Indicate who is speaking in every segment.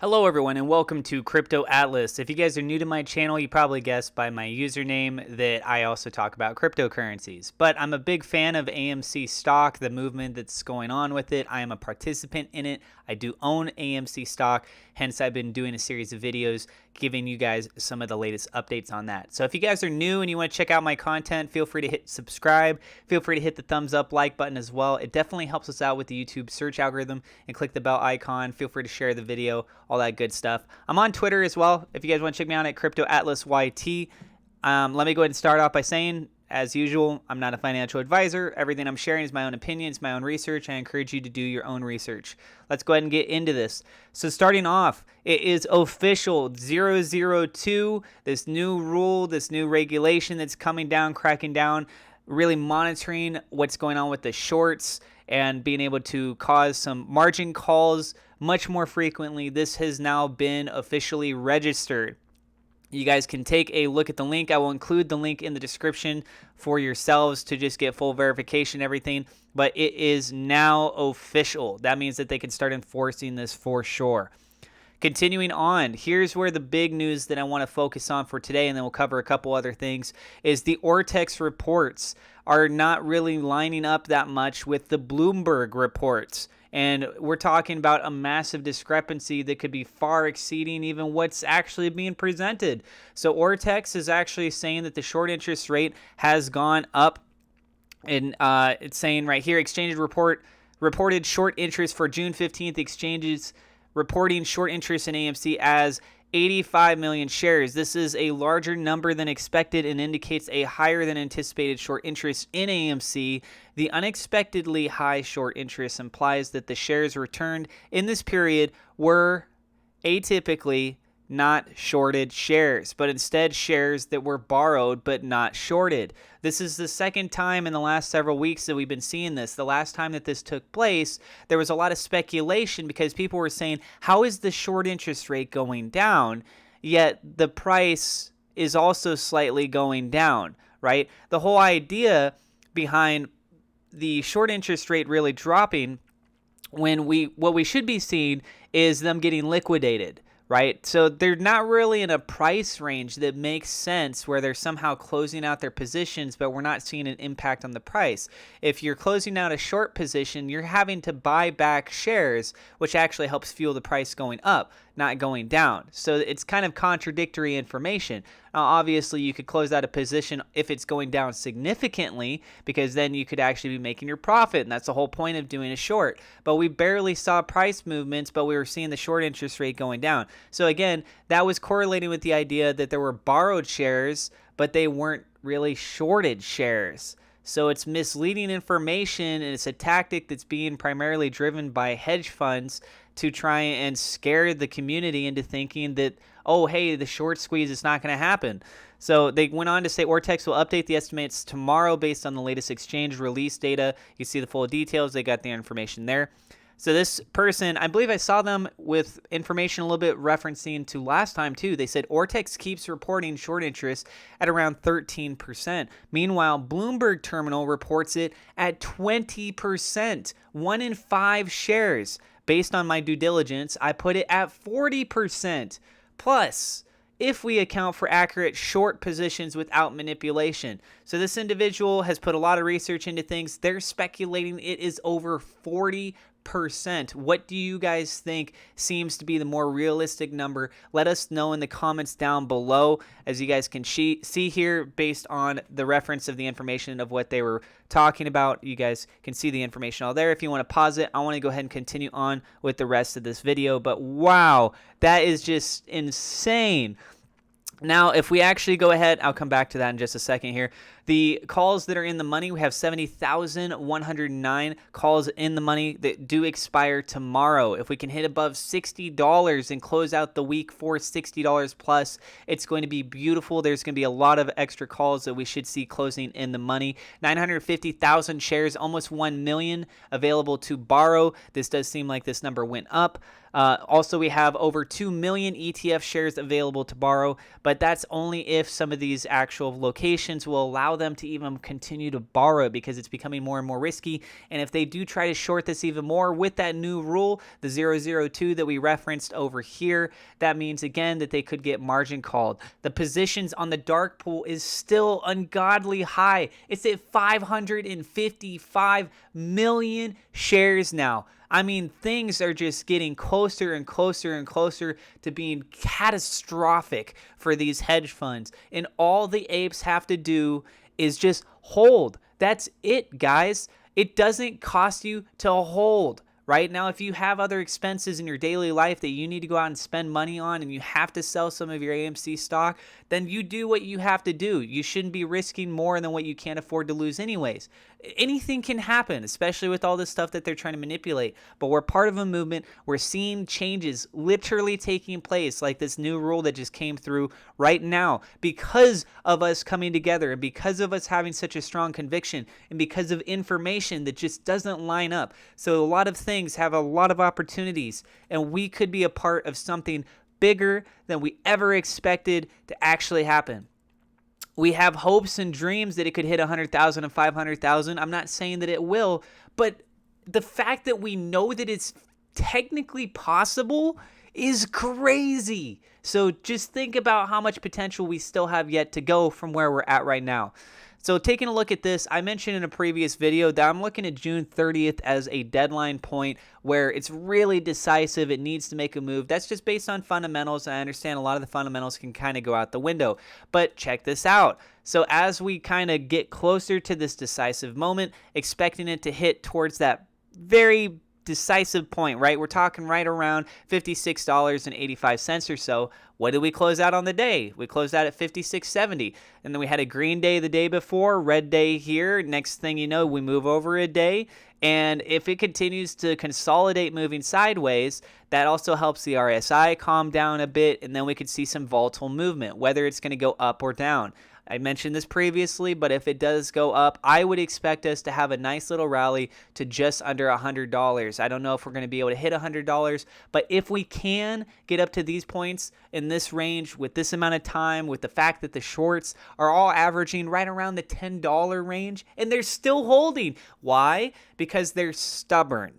Speaker 1: Hello everyone and welcome to Crypto Atlas. If you guys are new to my channel, you probably guessed by my username that I also talk about cryptocurrencies. But I'm a big fan of AMC stock, the movement that's going on with it. I am a participant in it. I do own AMC stock, hence I've been doing a series of videos giving you guys some of the latest updates on that. So if you guys are new and you want to check out my content, feel free to hit subscribe. Feel free to hit the thumbs up, like button as well. It definitely helps us out with the YouTube search algorithm, and click the bell icon. Feel free to share the video, all that good stuff. I'm on Twitter as well. If you guys want to check me out at Crypto Atlas YT. Let me go ahead and start off by saying, as usual, I'm not a financial advisor. Everything I'm sharing is my own opinions, my own research. I encourage you to do your own research. Let's go ahead and get into this. So starting off, it is official 002, this new rule, this new regulation that's coming down, cracking down, really monitoring what's going on with the shorts and being able to cause some margin calls much more frequently. This has now been officially registered. You guys can take a look at the link. I will include the link in the description for yourselves to just get full verification and everything. But it is now official. That means that they can start enforcing this for sure. Continuing on, here's where the big news that I want to focus on for today, and then we'll cover a couple other things, is the Ortex reports are not really lining up that much with the Bloomberg reports. And we're talking about a massive discrepancy that could be far exceeding even what's actually being presented. So Ortex is actually saying that the short interest rate has gone up. And it's saying right here, exchanges reported short interest for June 15th. Exchanges reporting short interest in AMC as 85 million shares. This is a larger number than expected and indicates a higher than anticipated short interest in AMC. The unexpectedly high short interest implies that the shares returned in this period were atypically not shorted shares, but instead shares that were borrowed but not shorted. This is the second time in the last several weeks that we've been seeing this. The last time that this took place, there was a lot of speculation because people were saying, how is the short interest rate going down, yet the price is also slightly going down, right? The whole idea behind the short interest rate really dropping, what we should be seeing is them getting liquidated, right? So they're not really in a price range that makes sense where they're somehow closing out their positions, but we're not seeing an impact on the price. If you're closing out a short position, you're having to buy back shares, which actually helps fuel the price going up, not going down. So it's kind of contradictory information. Now, obviously, you could close out a position if it's going down significantly, because then you could actually be making your profit, and that's the whole point of doing a short. But we barely saw price movements, but we were seeing the short interest rate going down. So again, that was correlating with the idea that there were borrowed shares, but they weren't really shorted shares. So it's misleading information, and it's a tactic that's being primarily driven by hedge funds to try and scare the community into thinking that, oh, hey, the short squeeze is not going to happen. So they went on to say Ortex will update the estimates tomorrow based on the latest exchange release data. You see the full details. They got the information there. So this person, I believe I saw them with information a little bit referencing to last time too. They said Ortex keeps reporting short interest at around 13%. Meanwhile, Bloomberg Terminal reports it at 20%. 1 in 5 shares. Based on my due diligence, I put it at 40%. Plus, if we account for accurate short positions without manipulation. So this individual has put a lot of research into things. They're speculating it is over 40%. What do you guys think seems to be the more realistic number? Let us know in the comments down below. As you guys can see here, based on the reference of the information of what they were talking about, you guys can see the information all there. If you want to pause it, I want to go ahead and continue on with the rest of this video. But wow, that is just insane. Now, if we actually go ahead, I'll come back to that in just a second here. The calls that are in the money, we have 70,109 calls in the money that do expire tomorrow. If we can hit above $60 and close out the week for $60 plus, it's going to be beautiful. There's going to be a lot of extra calls that we should see closing in the money. 950,000 shares, almost 1 million available to borrow. This does seem like this number went up. Also, we have over 2 million ETF shares available to borrow, but that's only if some of these actual locations will allow allow them to even continue to borrow because it's becoming more and more risky. And if they do try to short this even more with that new rule, the 002 that we referenced over here, that means again that they could get margin called. The positions on the dark pool is still ungodly high. It's at 555 million shares now. I mean, things are just getting closer and closer and closer to being catastrophic for these hedge funds. And all the apes have to do is just hold. That's it, guys. It doesn't cost you to hold. Right now, if you have other expenses in your daily life that you need to go out and spend money on and you have to sell some of your AMC stock, then you do what you have to do. You shouldn't be risking more than what you can't afford to lose anyways. Anything can happen, especially with all this stuff that they're trying to manipulate. But we're part of a movement. We're seeing changes literally taking place, like this new rule that just came through right now because of us coming together and because of us having such a strong conviction and because of information that just doesn't line up. So a lot of things have a lot of opportunities, and we could be a part of something bigger than we ever expected to actually happen. We have hopes and dreams that it could hit 100,000 and 500,000. I'm not saying that it will, but the fact that we know that it's technically possible is crazy. So just think about how much potential we still have yet to go from where we're at right now. So taking a look at this, I mentioned in a previous video that I'm looking at June 30th as a deadline point where it's really decisive. It needs to make a move. That's just based on fundamentals. I understand a lot of the fundamentals can kind of go out the window. But check this out. So as we kind of get closer to this decisive moment, expecting it to hit towards that very decisive point, right? We're talking right around $56.85 or so. What did we close out on the day? We closed out at $56.70. And then we had a green day the day before, red day here. Next thing you know, we move over a day. And if it continues to consolidate moving sideways, that also helps the RSI calm down a bit. And then we could see some volatile movement, whether it's going to go up or down. I mentioned this previously, but if it does go up, I would expect us to have a nice little rally to just under $100. I don't know if we're going to be able to hit $100, but if we can get up to these points in this range with this amount of time, with the fact that the shorts are all averaging right around the $10 range, and they're still holding. Why? Because they're stubborn,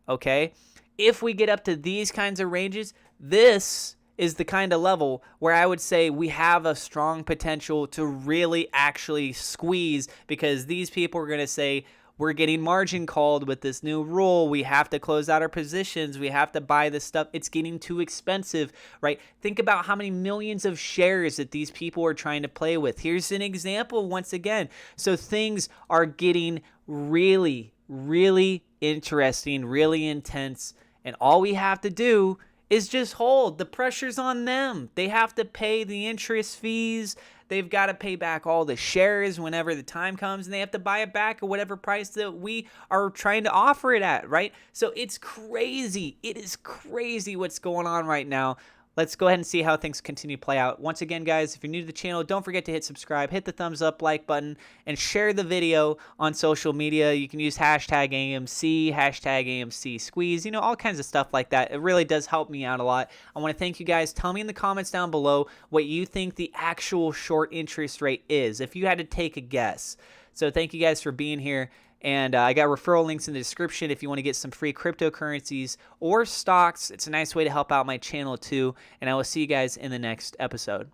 Speaker 1: okay? If we get up to these kinds of ranges, this is the kind of level where I would say we have a strong potential to really actually squeeze, because these people are going to say, we're getting margin called with this new rule. We have to close out our positions. We have to buy this stuff. It's getting too expensive, right? Think about how many millions of shares that these people are trying to play with. Here's an example once again. So things are getting really, really interesting, really intense. And all we have to do is just hold. The pressure's on them. They have to pay the interest fees. They've got to pay back all the shares whenever the time comes, and they have to buy it back at whatever price that we are trying to offer it at, right? So it's crazy. It is crazy what's going on right now. Let's go ahead and see how things continue to play out. Once again, guys, if you're new to the channel, don't forget to hit subscribe, hit the thumbs up, like button, and share the video on social media. You can use hashtag AMC, hashtag AMC squeeze, you know, all kinds of stuff like that. It really does help me out a lot. I want to thank you guys. Tell me in the comments down below what you think the actual short interest rate is, if you had to take a guess. So thank you guys for being here. And I got referral links in the description if you want to get some free cryptocurrencies or stocks. It's a nice way to help out my channel too. And I will see you guys in the next episode.